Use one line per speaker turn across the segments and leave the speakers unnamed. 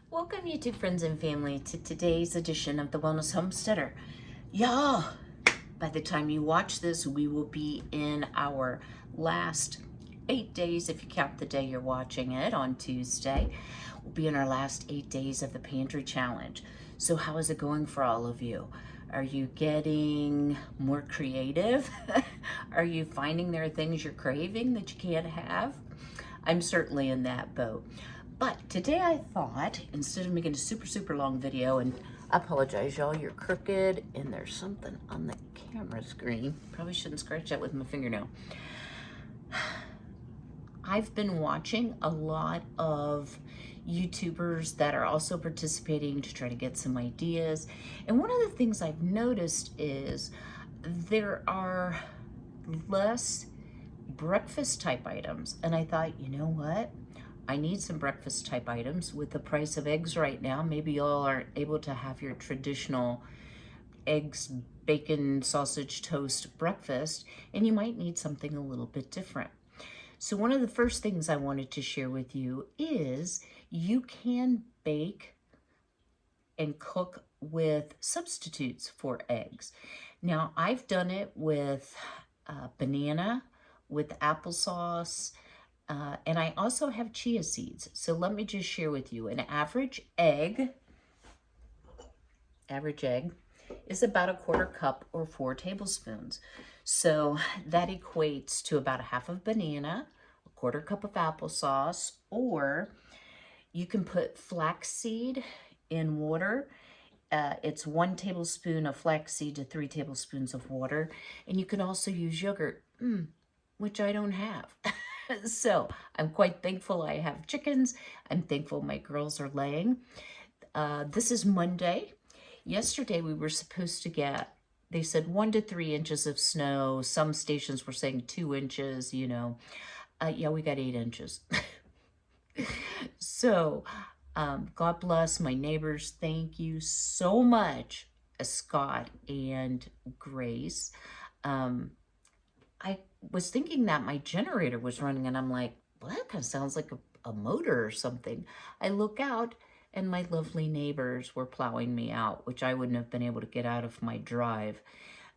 Welcome, YouTube friends and family, to today's edition of the Wellness Homesteader. Y'all, by the time you watch this, we will be in our last 8 days, if you count the day you're watching it on Tuesday. We'll be in our last 8 days of the Pantry Challenge. So how is it going for all of you? Are you getting more creative? Are you finding there are things you're craving that you can't have? I'm certainly in that boat. But today I thought, instead of making a super long video, and I apologize y'all, you're crooked and there's something on the camera screen. Probably shouldn't scratch that with my fingernail. I've been watching a lot of YouTubers that are also participating to try to get some ideas. And one of the things I've noticed is there are less breakfast type items. And I thought, you know what? I need some breakfast type items with the price of eggs right now. Maybe y'all aren't able to have your traditional eggs, bacon, sausage, toast breakfast, and you might need something a little bit different. So one of the first things I wanted to share with you is you can bake and cook with substitutes for eggs. Now, I've done it with banana, with applesauce, and I also have chia seeds. So let me just share with you, an average egg is about a 1/4 cup or 4 tablespoons. So that equates to about a half of banana, a 1/4 cup of applesauce, or you can put flaxseed in water. It's 1 tablespoon of flaxseed to 3 tablespoons of water. And you can also use yogurt, which I don't have. So I'm quite thankful I have chickens. I'm thankful my girls are laying. This is Monday. Yesterday we were supposed to get, they said 1 to 3 inches of snow. Some stations were saying 2 inches, you know. Yeah, we got 8 inches. So God bless my neighbors. Thank you so much, Scott and Grace. I was thinking that my generator was running, and I'm like, well, that kind of sounds like a motor or something. I look out, and my lovely neighbors were plowing me out, which I wouldn't have been able to get out of my drive.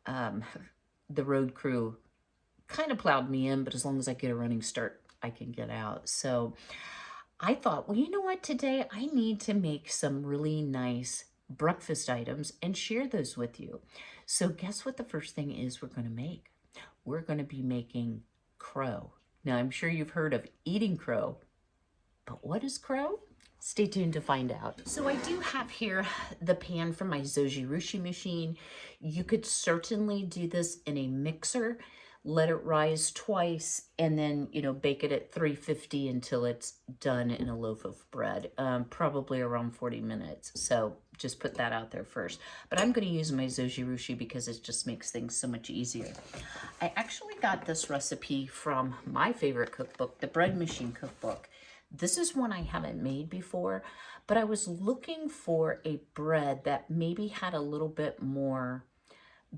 The road crew kind of plowed me in, but as long as I get a running start, I can get out. So I thought, well, you know what? Today I need to make some really nice breakfast items and share those with you. So guess what the first thing is we're going to make? We're going to be making crow. Now, I'm sure you've heard of eating crow, but what is crow? Stay tuned to find out. So I do have here the pan from my Zojirushi machine. You could certainly do this in a mixer, let it rise twice, and then, you know, bake it at 350 until it's done in a loaf of bread, probably around 40 minutes. So just put that out there first. But I'm going to use my Zojirushi because it just makes things so much easier. I actually got this recipe from my favorite cookbook, the Bread Machine Cookbook. This is one I haven't made before, but I was looking for a bread that maybe had a little bit more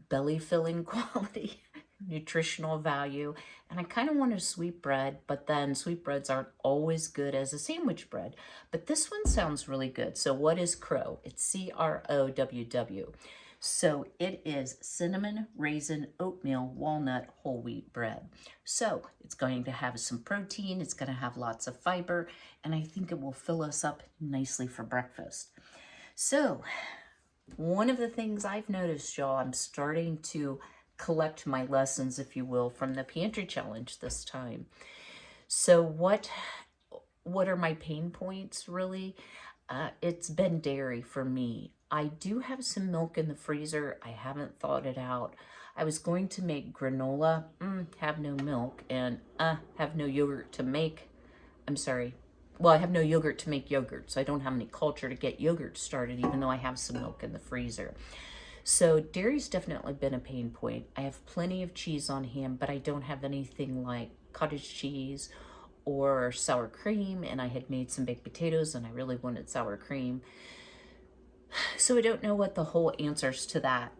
belly-filling quality, nutritional value, and I kind of want a sweet bread, but then sweet breads aren't always good as a sandwich bread, but this one sounds really good. So what is CROWW? It's CROWW. So it is cinnamon, raisin, oatmeal, walnut, whole wheat bread. So it's going to have some protein, it's going to have lots of fiber, and I think it will fill us up nicely for breakfast. So one of the things I've noticed, y'all, I'm starting to collect my lessons, if you will, from the Pantry Challenge this time. So what are my pain points, really? It's been dairy for me. I do have some milk in the freezer. I haven't thawed it out. I was going to make granola, have no milk, and have no yogurt to make. I'm sorry. Well, I have no yogurt to make yogurt, so I don't have any culture to get yogurt started, even though I have some milk in the freezer. So dairy's definitely been a pain point. I have plenty of cheese on hand, but I don't have anything like cottage cheese or sour cream, and I had made some baked potatoes and I really wanted sour cream. So I don't know what the whole answer to that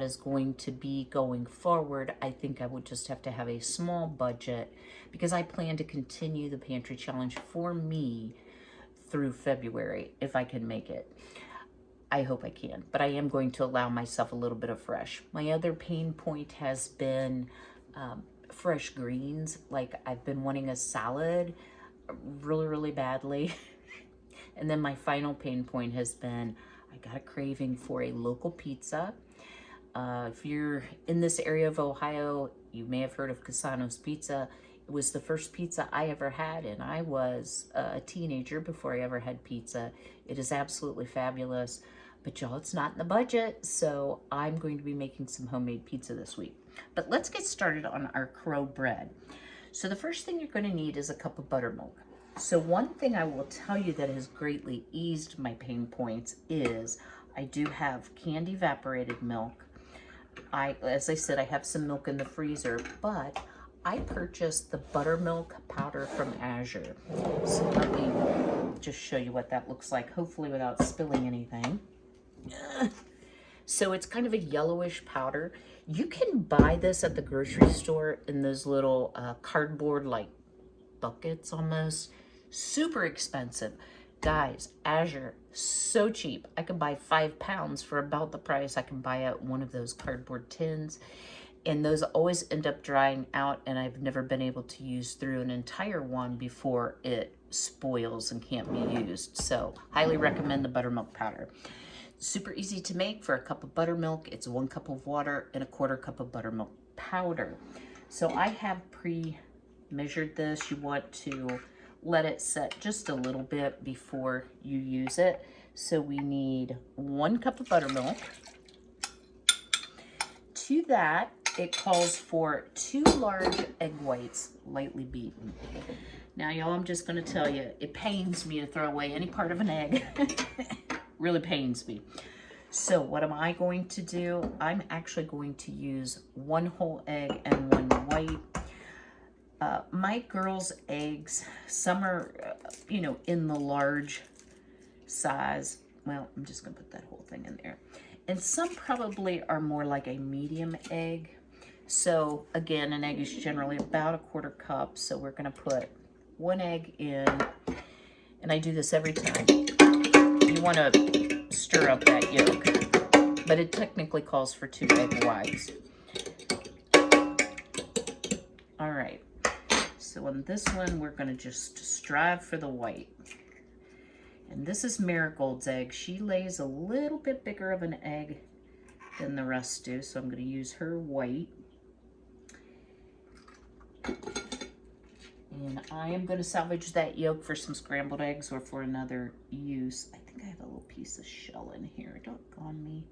is going to be going forward. I think I would just have to have a small budget because I plan to continue the Pantry Challenge for me through February if I can make it. I hope I can, but I am going to allow myself a little bit of fresh. My other pain point has been fresh greens. Like, I've been wanting a salad really, really badly. And then my final pain point has been, I got a craving for a local pizza. If you're in this area of Ohio, you may have heard of Casano's Pizza. It was the first pizza I ever had, and I was a teenager before I ever had pizza. It is absolutely fabulous, but y'all, it's not in the budget, so I'm going to be making some homemade pizza this week. But let's get started on our CROWW bread. So the first thing you're going to need is a cup of buttermilk. So one thing I will tell you that has greatly eased my pain points is I do have canned evaporated milk. As I said, I have some milk in the freezer, but I purchased the buttermilk powder from Azure. So let me just show you what that looks like, hopefully without spilling anything. So it's kind of a yellowish powder. You can buy this at the grocery store in those little cardboard like buckets almost. Super expensive. Guys, Azure, so cheap. I can buy 5 pounds for about the price I can buy at one of those cardboard tins. And those always end up drying out, and I've never been able to use through an entire one before it spoils and can't be used. So highly recommend the buttermilk powder. Super easy to make. For a cup of buttermilk, it's 1 cup of water and 1/4 cup of buttermilk powder. So I have pre-measured this. You want to let it set just a little bit before you use it. So we need 1 cup of buttermilk. To that, it calls for 2 large egg whites, lightly beaten. Now, y'all, I'm just going to tell you, it pains me to throw away any part of an egg. Really pains me. So what am I going to do? I'm actually going to use 1 whole egg and 1 white. My girls' eggs, some are, in the large size. Well, I'm just going to put that whole thing in there. And some probably are more like a medium egg. So again, an egg is generally about 1/4 cup. So we're going to put 1 egg in. And I do this every time. You want to stir up that yolk. But it technically calls for 2 egg whites. All right. So on this one, we're going to just strive for the white. And this is Marigold's egg. She lays a little bit bigger of an egg than the rest do, so I'm going to use her white. And I am going to salvage that yolk for some scrambled eggs or for another use. I think I have a little piece of shell in here. Doggone me.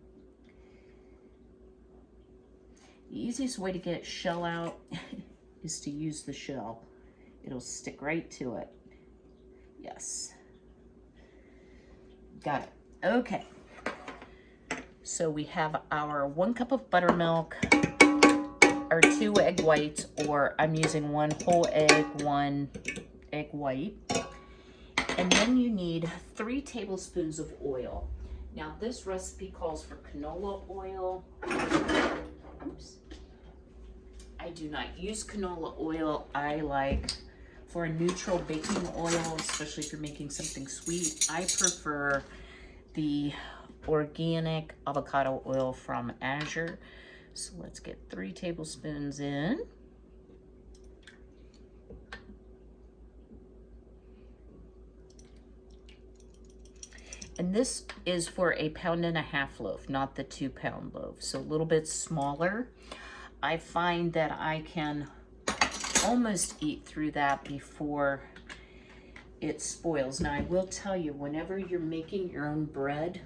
The easiest way to get shell out is to use the shell. It'll stick right to it. Yes. Got it. Okay. So we have our 1 cup of buttermilk, our 2 egg whites, or I'm using 1 whole egg, 1 egg white. And then you need 3 tablespoons of oil. Now this recipe calls for canola oil. Oops. I do not use canola oil. I like, for a neutral baking oil, especially if you're making something sweet, I prefer the organic avocado oil from Azure. So let's get 3 tablespoons in. And this is for a 1.5 pound loaf, not the 2 pound loaf. So a little bit smaller. I find that I can almost eat through that before it spoils. Now I will tell you, whenever you're making your own bread,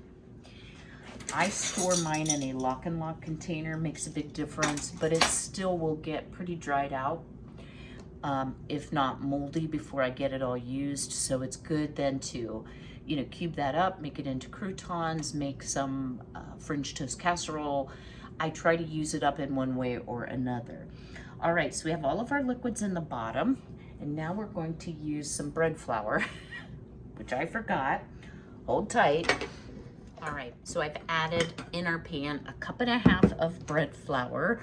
I store mine in a lock and lock container. Makes a big difference, but it still will get pretty dried out, if not moldy, before I get it all used. So it's good then to, cube that up, make it into croutons, make some French toast casserole. I try to use it up in one way or another. All right, so we have all of our liquids in the bottom, and now we're going to use some bread flour, which I forgot. Hold tight. All right, so I've added in our pan 1.5 cups of bread flour.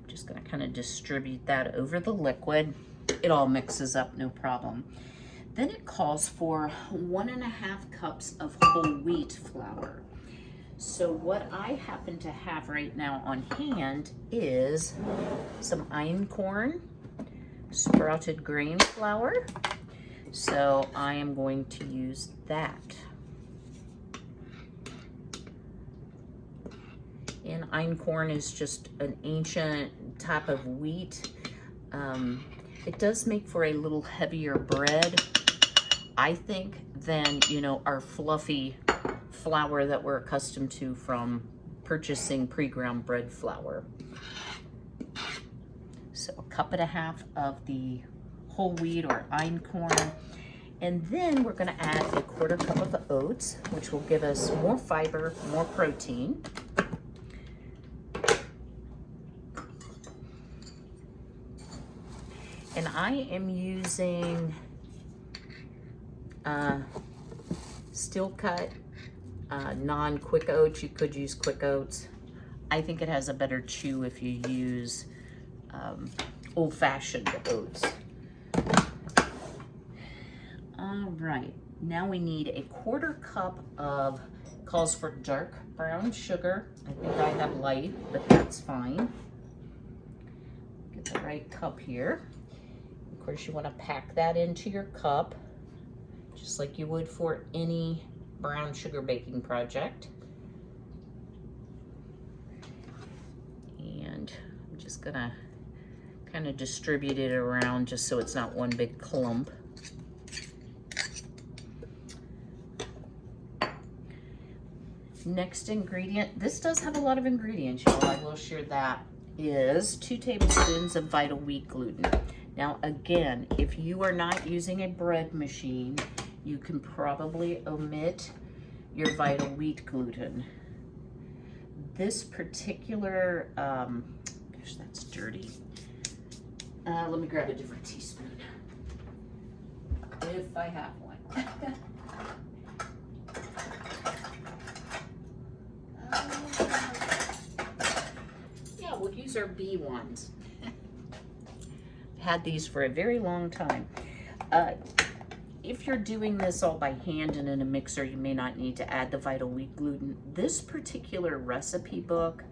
I'm just gonna kind of distribute that over the liquid. It all mixes up, no problem. Then it calls for 1.5 cups of whole wheat flour. So what I happen to have right now on hand is some einkorn sprouted grain flour. So I am going to use that. And einkorn is just an ancient type of wheat. It does make for a little heavier bread, I think, than, you know, our fluffy flour that we're accustomed to from purchasing pre-ground bread flour. So 1.5 cups of the whole wheat or einkorn. And then we're gonna add 1/4 cup of oats, which will give us more fiber, more protein. And I am using steel cut non-quick oats. You could use quick oats. I think it has a better chew if you use old-fashioned oats. All right, now we need 1/4 cup of, calls for dark brown sugar. I think I have light, but that's fine. Get the right cup here. Of course, you want to pack that into your cup, just like you would for any brown sugar baking project. And I'm just gonna kind of distribute it around just so it's not one big clump. Next ingredient, this does have a lot of ingredients, y'all, I will share that, is 2 tablespoons of Vital Wheat gluten. Now again, if you are not using a bread machine, you can probably omit your Vital Wheat gluten. This particular, gosh, that's dirty. Let me grab a different teaspoon, if I have one. Yeah, we'll use our B ones. Had these for a very long time. If you're doing this all by hand and in a mixer, you may not need to add the Vital Wheat gluten. This particular recipe book,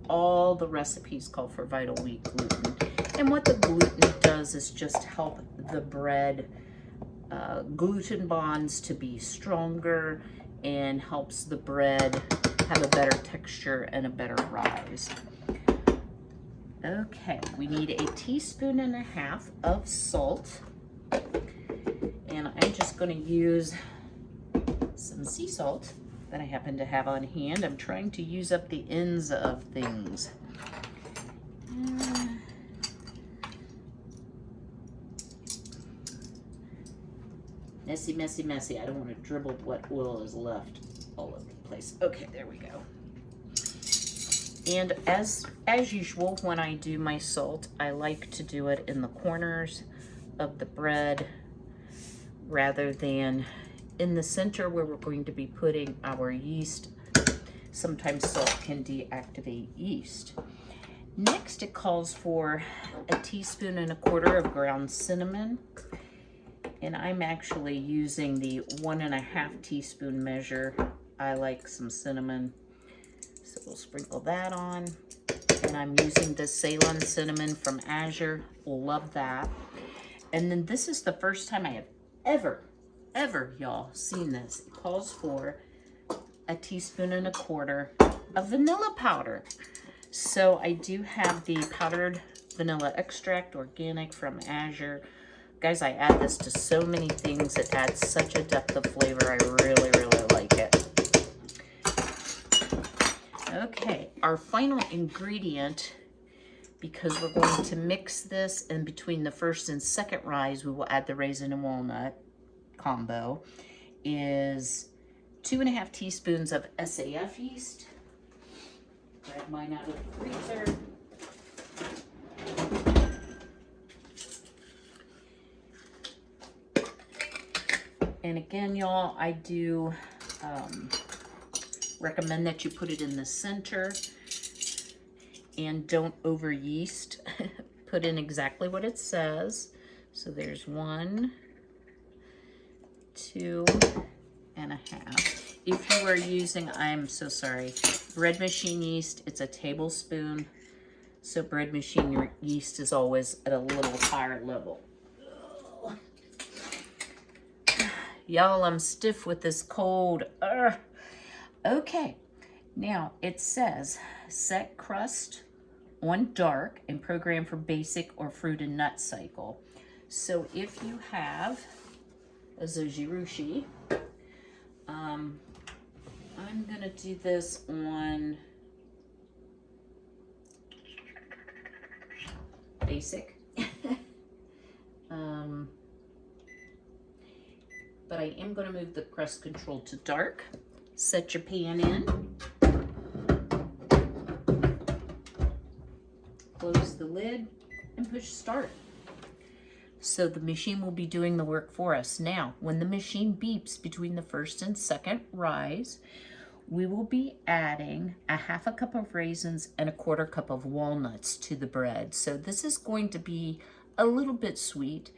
all the recipes call for Vital Wheat gluten. And what the gluten does is just help the bread gluten bonds to be stronger and helps the bread have a better texture and a better rise. Okay, we need 1.5 teaspoons of salt. And I'm just going to use some sea salt that I happen to have on hand. I'm trying to use up the ends of things. Messy, messy, messy. I don't want to dribble what oil is left all over the place. Okay, there we go. And as usual, when I do my salt, I like to do it in the corners of the bread rather than in the center where we're going to be putting our yeast. Sometimes salt can deactivate yeast. Next, it calls for 1.25 teaspoons of ground cinnamon. And I'm actually using the 1.5 teaspoon measure. I like some cinnamon. So we'll sprinkle that on. And I'm using the Ceylon cinnamon from Azure. Love that. And then this is the first time I have ever, y'all, seen this. It calls for 1.25 teaspoons of vanilla powder. So I do have the powdered vanilla extract, organic from Azure. Guys, I add this to so many things. It adds such a depth of flavor. I really, really like it. Okay, our final ingredient, because we're going to mix this, and between the first and second rise, we will add the raisin and walnut combo, is 2.5 teaspoons of SAF yeast. Grab mine out of the freezer. And again, y'all, I do recommend that you put it in the center and don't over yeast. Put in exactly what it says. So there's 1, 2.5. If you are using, I'm so sorry, bread machine yeast, it's a tablespoon. So bread machine yeast is always at a little higher level. Y'all, I'm stiff with this cold. Okay, now it says set crust on dark and program for basic or fruit and nut cycle. So if you have a zojirushi, I'm gonna do this on basic. But I am going to move the crust control to dark. Set your pan in. Close the lid and push start. So the machine will be doing the work for us. Now, when the machine beeps between the first and second rise, we will be adding a 1/2 cup of raisins and a 1/4 cup of walnuts to the bread. So this is going to be a little bit sweet,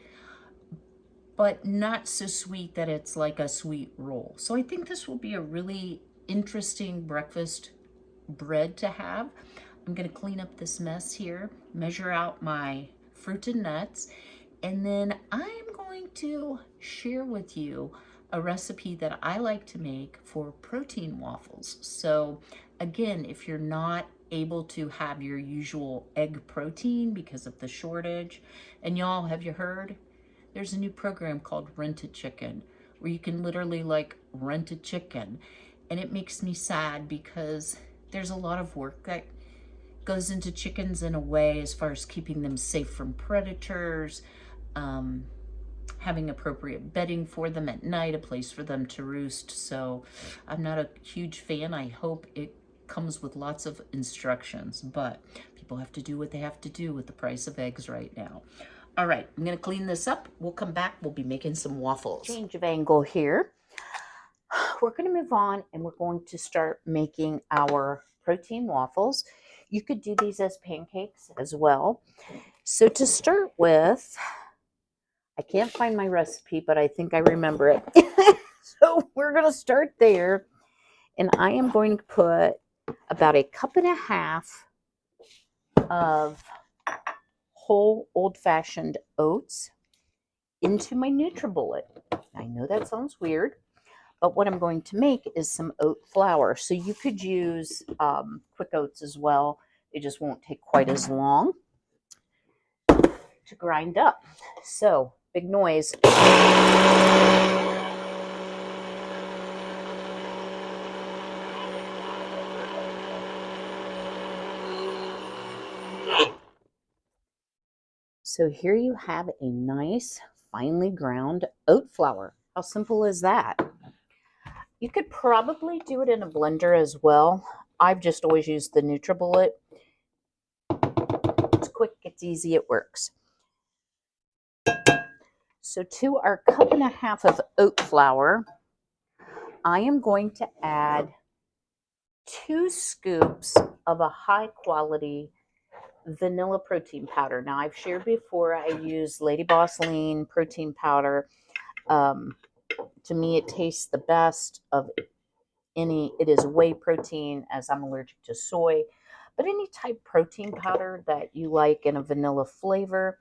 but not so sweet that it's like a sweet roll. So I think this will be a really interesting breakfast bread to have. I'm gonna clean up this mess here, measure out my fruit and nuts, and then I'm going to share with you a recipe that I like to make for protein waffles. So again, if you're not able to have your usual egg protein because of the shortage, and y'all, have you heard? There's a new program called Rent a Chicken where you can literally like rent a chicken. And it makes me sad because there's a lot of work that goes into chickens in a way as far as keeping them safe from predators, having appropriate bedding for them at night, a place for them to roost. So I'm not a huge fan. I hope it comes with lots of instructions, but people have to do what they have to do with the price of eggs right now. All right, I'm gonna clean this up. We'll come back, we'll be making some waffles. Change of angle here. We're gonna move on and we're going to start making our protein waffles. You could do these as pancakes as well. So to start with, I can't find my recipe, but I think I remember it. So we're gonna start there. And I am going to put about 1.5 cups of whole old-fashioned oats into my NutriBullet. I know that sounds weird, but what I'm going to make is some oat flour. So you could use quick oats as well. They just won't take quite as long to grind up. So, big noise. So here you have a nice, finely ground oat flour. How simple is that? You could probably do it in a blender as well. I've just always used the NutriBullet. It's quick, it's easy, it works. So to our 1.5 cups of oat flour, I am going to add 2 scoops of a high quality vanilla protein powder. Now I've shared before I use Lady Boss Lean protein powder. To me it tastes the best of any. It is whey protein as I'm allergic to soy, but any type protein powder that you like in a vanilla flavor.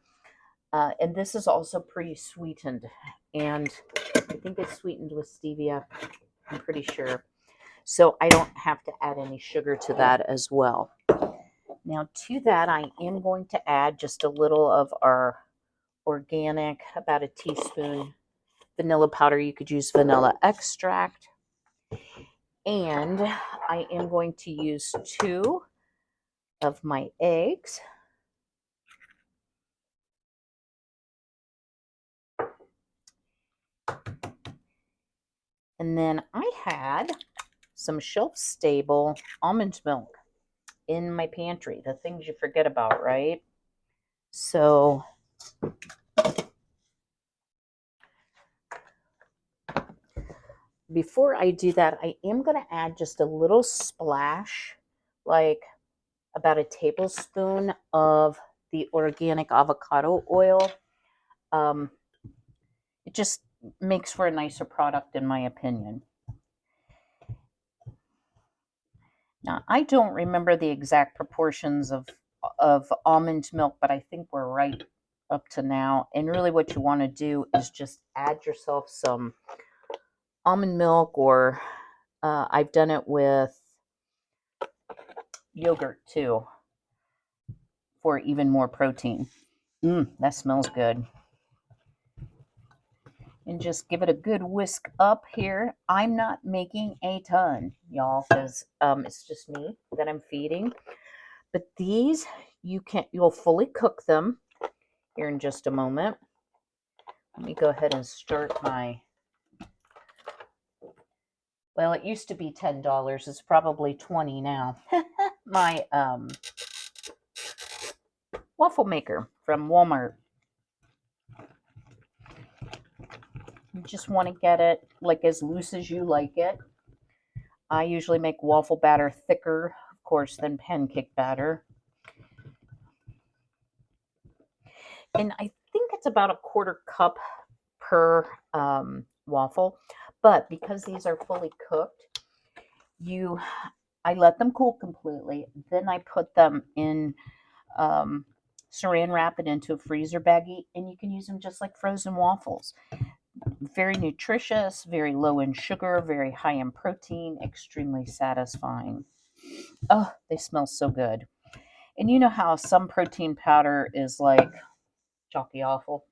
And this is also pre-sweetened, and I think it's sweetened with stevia, I'm pretty sure. So I don't have to add any sugar to that as well. Now to that, I am going to add just a little of our organic, about a teaspoon vanilla powder. You could use vanilla extract. And I am going to use 2 of my eggs. And then I had some shelf-stable almond milk in my pantry. The things you forget about, right? So before I do that, I am going to add just a little splash, like about a tablespoon of the organic avocado oil. It just makes for a nicer product in my opinion. Now, I don't remember the exact proportions of almond milk, but I think we're right up to now. And really what you want to do is just add yourself some almond milk, or I've done it with yogurt too for even more protein. That smells good. And just give it a good whisk up here. I'm not making a ton, y'all, because it's just me that I'm feeding. But these, you'll fully cook them here in just a moment. Let me go ahead and start my, well, it used to be $10. It's probably $20 now. My waffle maker from Walmart. You just want to get it like as loose as you like it. I usually make waffle batter thicker, of course, than pancake batter. And I think it's about a quarter cup per waffle. But because these are fully cooked, I let them cool completely. Then I put them in saran wrap it into a freezer baggie, and you can use them just like frozen waffles. Very nutritious, very low in sugar, very high in protein, extremely satisfying. Oh, they smell so good. And you know how some protein powder is like chalky awful?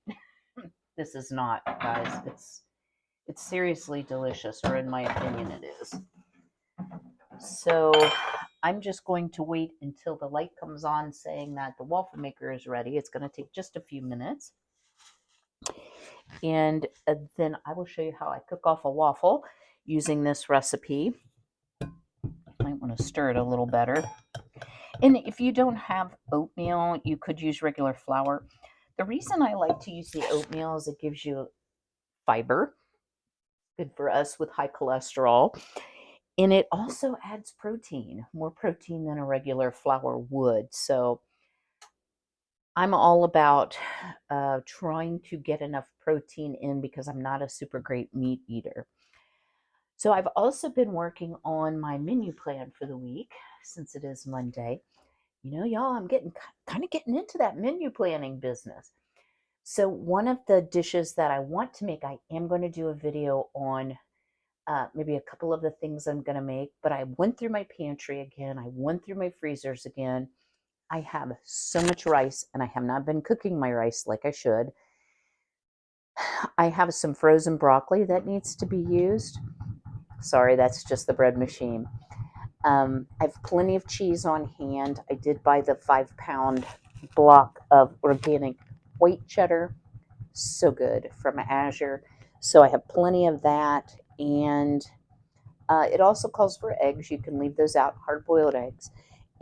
This is not, guys. It's seriously delicious, or in my opinion it is. So I'm just going to wait until the light comes on saying that the waffle maker is ready. It's going to take just a few minutes. And then I will show you how I cook off a waffle using this recipe. Might want to stir it a little better. And if you don't have oatmeal, you could use regular flour. The reason I like to use the oatmeal is it gives you fiber, good for us with high cholesterol. And it also adds protein, more protein than a regular flour would. So I'm all about trying to get enough protein in because I'm not a super great meat eater. So I've also been working on my menu plan for the week since it is Monday. You know, y'all, I'm kind of getting into that menu planning business. So one of the dishes that I want to make, I am going to do a video on maybe a couple of the things I'm going to make, but I went through my pantry again. I went through my freezers again. I have so much rice, and I have not been cooking my rice like I should. I have some frozen broccoli that needs to be used. Sorry, that's just the bread machine. I have plenty of cheese on hand. I did buy the 5-pound block of organic white cheddar. So good from Azure. So I have plenty of that. And it also calls for eggs. You can leave those out, hard-boiled eggs.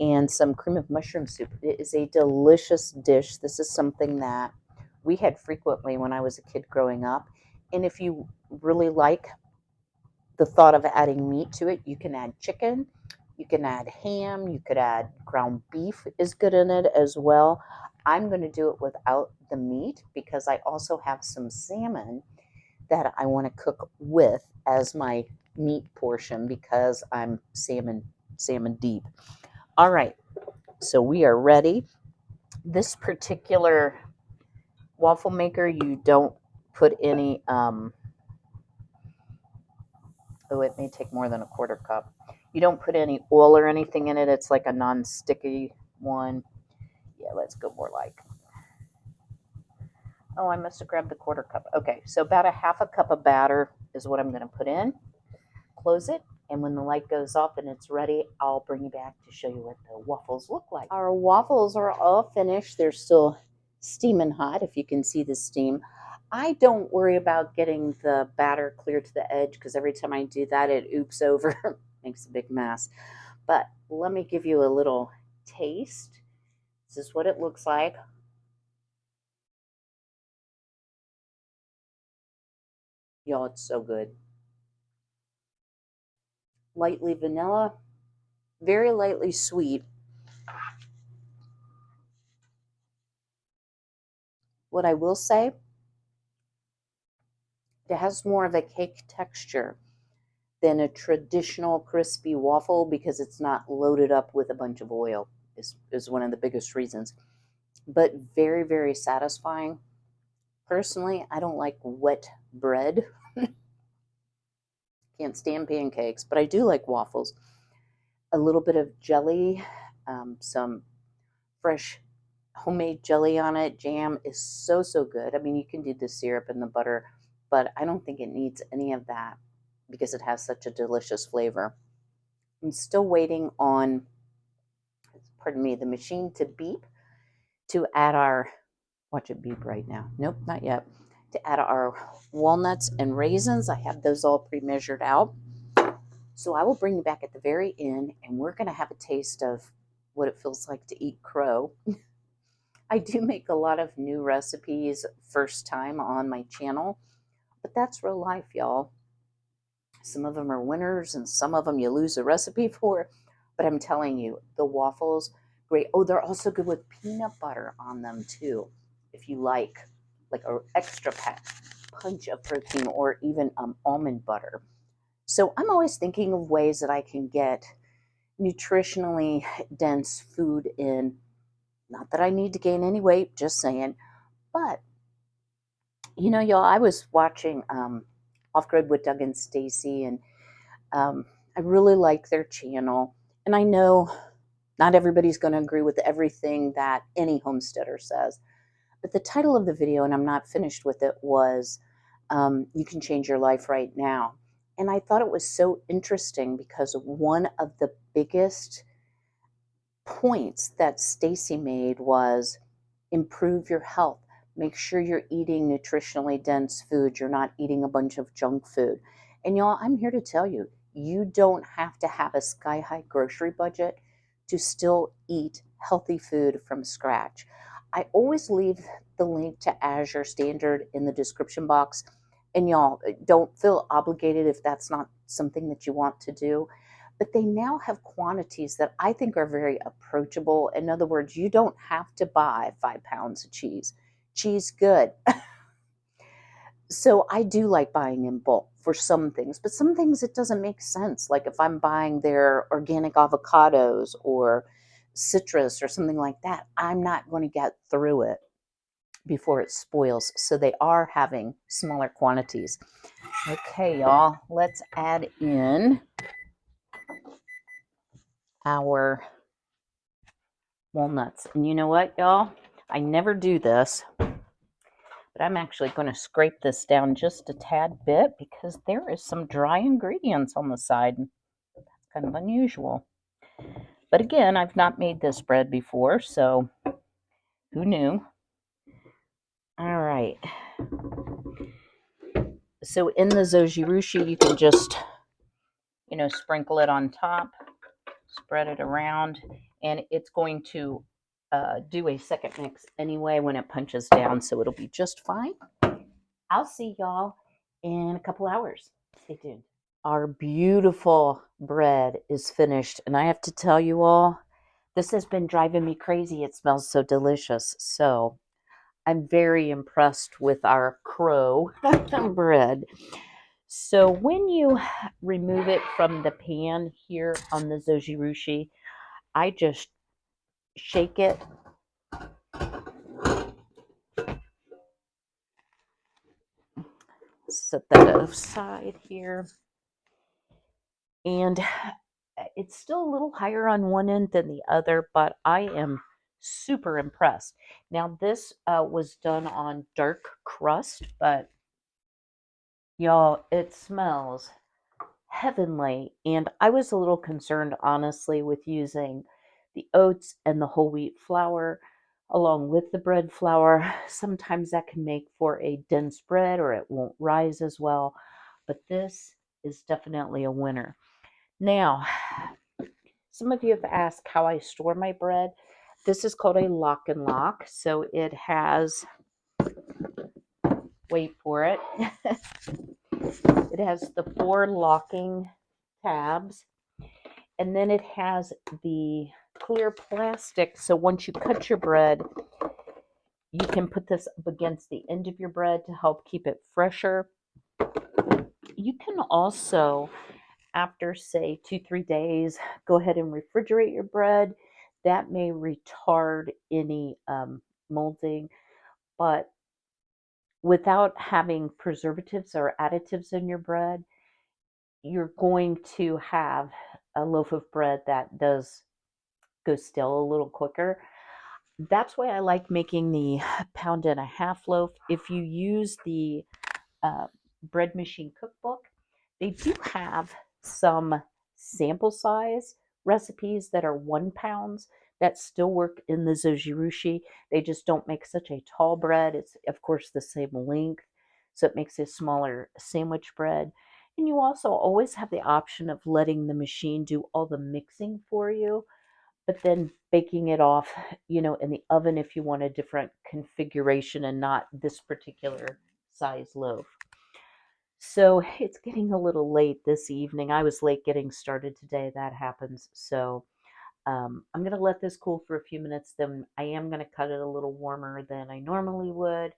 And some cream of mushroom soup. It is a delicious dish. This is something that we had frequently when I was a kid growing up. And if you really like the thought of adding meat to it, you can add chicken, you can add ham, you could add ground beef is good in it as well. I'm going to do it without the meat because I also have some salmon that I want to cook with as my meat portion because I'm salmon deep. All right, so we are ready. This particular waffle maker, you don't put any it may take more than a quarter cup. You don't put any oil or anything in it. It's like a non-sticky one. Yeah, let's go more like. Oh, I must have grabbed the quarter cup. Okay, so about a half a cup of batter is what I'm going to put in. Close it, and when the light goes off and it's ready, I'll bring you back to show you what the waffles look like. Our waffles are all finished. They're still steaming hot, if you can see the steam. I don't worry about getting the batter clear to the edge because every time I do that, it oops over, makes a big mess. But let me give you a little taste. This is what it looks like. Y'all, it's so good. Lightly vanilla, very lightly sweet. What I will say, It has more of a cake texture than a traditional crispy waffle because it's not loaded up with a bunch of oil is one of the biggest reasons. But very, very satisfying. Personally, I don't like wet bread. Can't stand pancakes, but I do like waffles. A little bit of jelly, some fresh homemade jelly on it, jam is so, so good. I mean, you can do the syrup and the butter, but I don't think it needs any of that because it has such a delicious flavor. I'm still waiting on, pardon me, the machine to beep to add our, watch it beep right now. Nope, not yet. To add our walnuts and raisins. I have those all pre-measured out. So I will bring you back at the very end and we're going to have a taste of what it feels like to eat crow. I do make a lot of new recipes first time on my channel, but that's real life, y'all. Some of them are winners and some of them you lose a recipe for, but I'm telling you, the waffles, great. Oh, they're also good with peanut butter on them too, if you like an extra punch of protein or even almond butter. So I'm always thinking of ways that I can get nutritionally dense food in. Not that I need to gain any weight, just saying. But, you know, y'all, I was watching Off Grid with Doug and Stacy, and I really like their channel. And I know not everybody's going to agree with everything that any homesteader says. But the title of the video, and I'm not finished with it, was You Can Change Your Life Right Now. And I thought it was so interesting because one of the biggest points that Stacy made was improve your health. Make sure you're eating nutritionally dense food. You're not eating a bunch of junk food. And y'all, I'm here to tell you, you don't have to have a sky-high grocery budget to still eat healthy food from scratch. I always leave the link to Azure Standard in the description box. And y'all, don't feel obligated if that's not something that you want to do. But they now have quantities that I think are very approachable. In other words, you don't have to buy 5 pounds of cheese. Cheese, good. So I do like buying in bulk for some things, but some things it doesn't make sense. Like if I'm buying their organic avocados or citrus or something like that, I'm not going to get through it before it spoils. So they are having smaller quantities. Okay, y'all, let's add in our walnuts. And you know what, y'all? I never do this, but I'm actually going to scrape this down just a tad bit because there is some dry ingredients on the side. That's kind of unusual. But again, I've not made this bread before, so who knew? All right. So in the zojirushi, you can just, sprinkle it on top, spread it around, and it's going to do a second mix anyway when it punches down, so it'll be just fine. I'll see y'all in a couple hours. Stay tuned. Our beautiful bread is finished, and I have to tell you all, this has been driving me crazy. It smells so delicious. So I'm very impressed with our CROWW bread. So when you remove it from the pan here on the zojirushi, I just shake it. Set that aside here. And it's still a little higher on one end than the other, but I am super impressed. Now, this was done on dark crust, but y'all, it smells heavenly. And I was a little concerned, honestly, with using the oats and the whole wheat flour along with the bread flour. Sometimes that can make for a dense bread or it won't rise as well, but this is definitely a winner. Now, some of you have asked how I store my bread. This is called a lock and lock. So it has, wait for it, it has the 4 locking tabs. And then it has the clear plastic. So once you cut your bread, you can put this up against the end of your bread to help keep it fresher. You can also, after say 2, 3 days, go ahead and refrigerate your bread. That may retard any molding, but without having preservatives or additives in your bread, you're going to have a loaf of bread that does go stale a little quicker. That's why I like making the pound and a half loaf. If you use the uh, bread machine cookbook, they do have some sample size recipes that are 1 pounds that still work in the zojirushi. They just don't make such a tall bread. It's, of course, the same length, so it makes a smaller sandwich bread. And you also always have the option of letting the machine do all the mixing for you, but then baking it off, in the oven if you want a different configuration and not this particular size loaf. So it's getting a little late this evening. I was late getting started today. That happens. So I'm going to let this cool for a few minutes. Then I am going to cut it a little warmer than I normally would.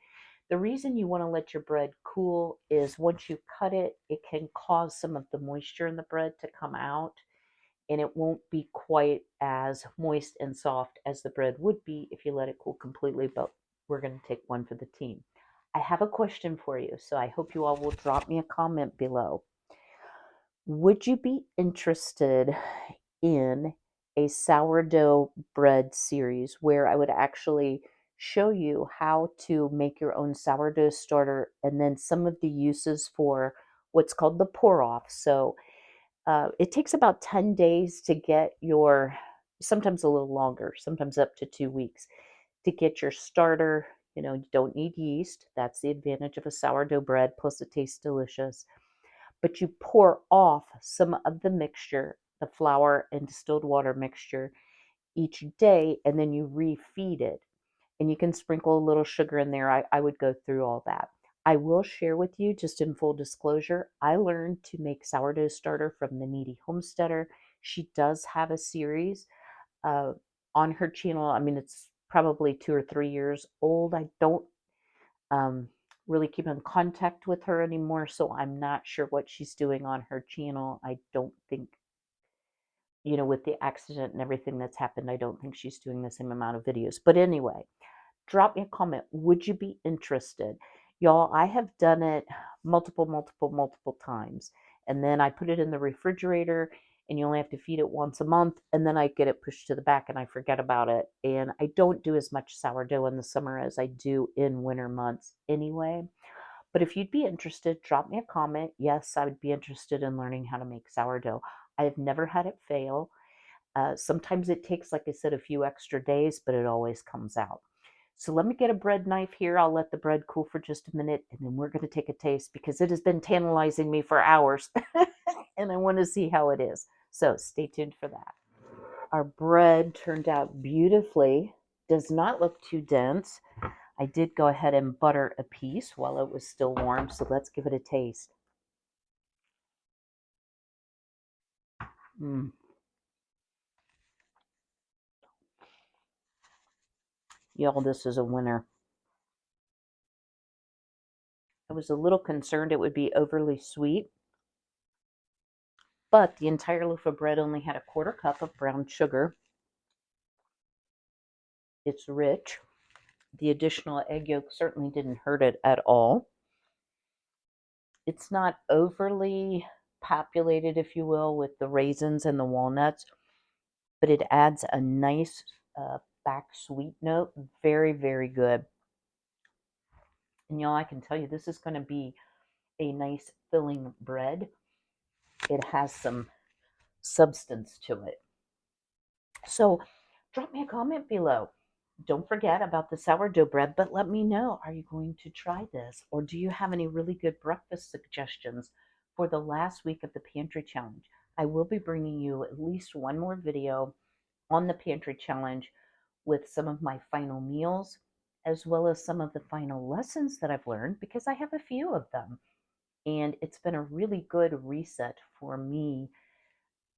The reason you want to let your bread cool is once you cut it, it can cause some of the moisture in the bread to come out, and it won't be quite as moist and soft as the bread would be if you let it cool completely. But we're going to take one for the team. I have a question for you, so I hope you all will drop me a comment below. Would you be interested in a sourdough bread series where I would actually show you how to make your own sourdough starter and then some of the uses for what's called the pour off? So it takes about 10 days to get your, sometimes a little longer, sometimes up to 2 weeks to get your starter. You don't need yeast. That's the advantage of a sourdough bread, plus it tastes delicious. But you pour off some of the mixture, the flour and distilled water mixture, each day, and then you refeed it. And you can sprinkle a little sugar in there. I would go through all that. I will share with you, just in full disclosure, I learned to make sourdough starter from the Needy Homesteader. She does have a series uh, on her channel. I mean, it's probably 2 or 3 years old. I don't um, really keep in contact with her anymore, so I'm not sure what she's doing on her channel. I don't think, with the accident and everything that's happened, I don't think she's doing the same amount of videos. But anyway, drop me a comment. Would you be interested? Y'all, I have done it multiple times. And then I put it in the refrigerator, and you only have to feed it once a month. And then I get it pushed to the back and I forget about it. And I don't do as much sourdough in the summer as I do in winter months anyway. But if you'd be interested, drop me a comment. Yes, I would be interested in learning how to make sourdough. I have never had it fail. Sometimes it takes, like I said, a few extra days, but it always comes out. So let me get a bread knife here. I'll let the bread cool for just a minute, and then we're going to take a taste because it has been tantalizing me for hours, and I want to see how it is. So stay tuned for that. Our bread turned out beautifully. Does not look too dense. I did go ahead and butter a piece while it was still warm, so let's give it a taste. Mm. Y'all, this is a winner. I was a little concerned it would be overly sweet, but the entire loaf of bread only had a quarter cup of brown sugar. It's rich. The additional egg yolk certainly didn't hurt it at all. It's not overly populated, if you will, with the raisins and the walnuts, but it adds a nice back sweet note. Very, very good. And y'all, I can tell you this is going to be a nice filling bread. It has some substance to it. So drop me a comment below. Don't forget about the sourdough bread, but let me know, are you going to try this? Or do you have any really good breakfast suggestions for the last week of the Pantry Challenge? I will be bringing you at least one more video on the Pantry Challenge with some of my final meals, as well as some of the final lessons that I've learned, because I have a few of them. And it's been a really good reset for me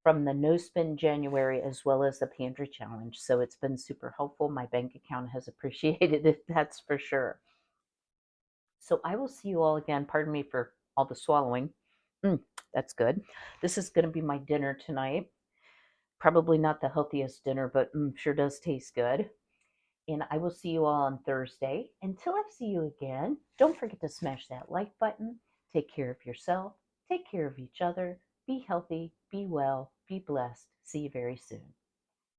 from the No Spend January as well as the Pantry Challenge. So it's been super helpful. My bank account has appreciated it, that's for sure. So I will see you all again. Pardon me for all the swallowing. Mm, that's good. This is going to be my dinner tonight. Probably not the healthiest dinner, but sure does taste good. And I will see you all on Thursday. Until I see you again, don't forget to smash that like button. Take care of yourself. Take care of each other. Be healthy. Be well. Be blessed. See you very soon.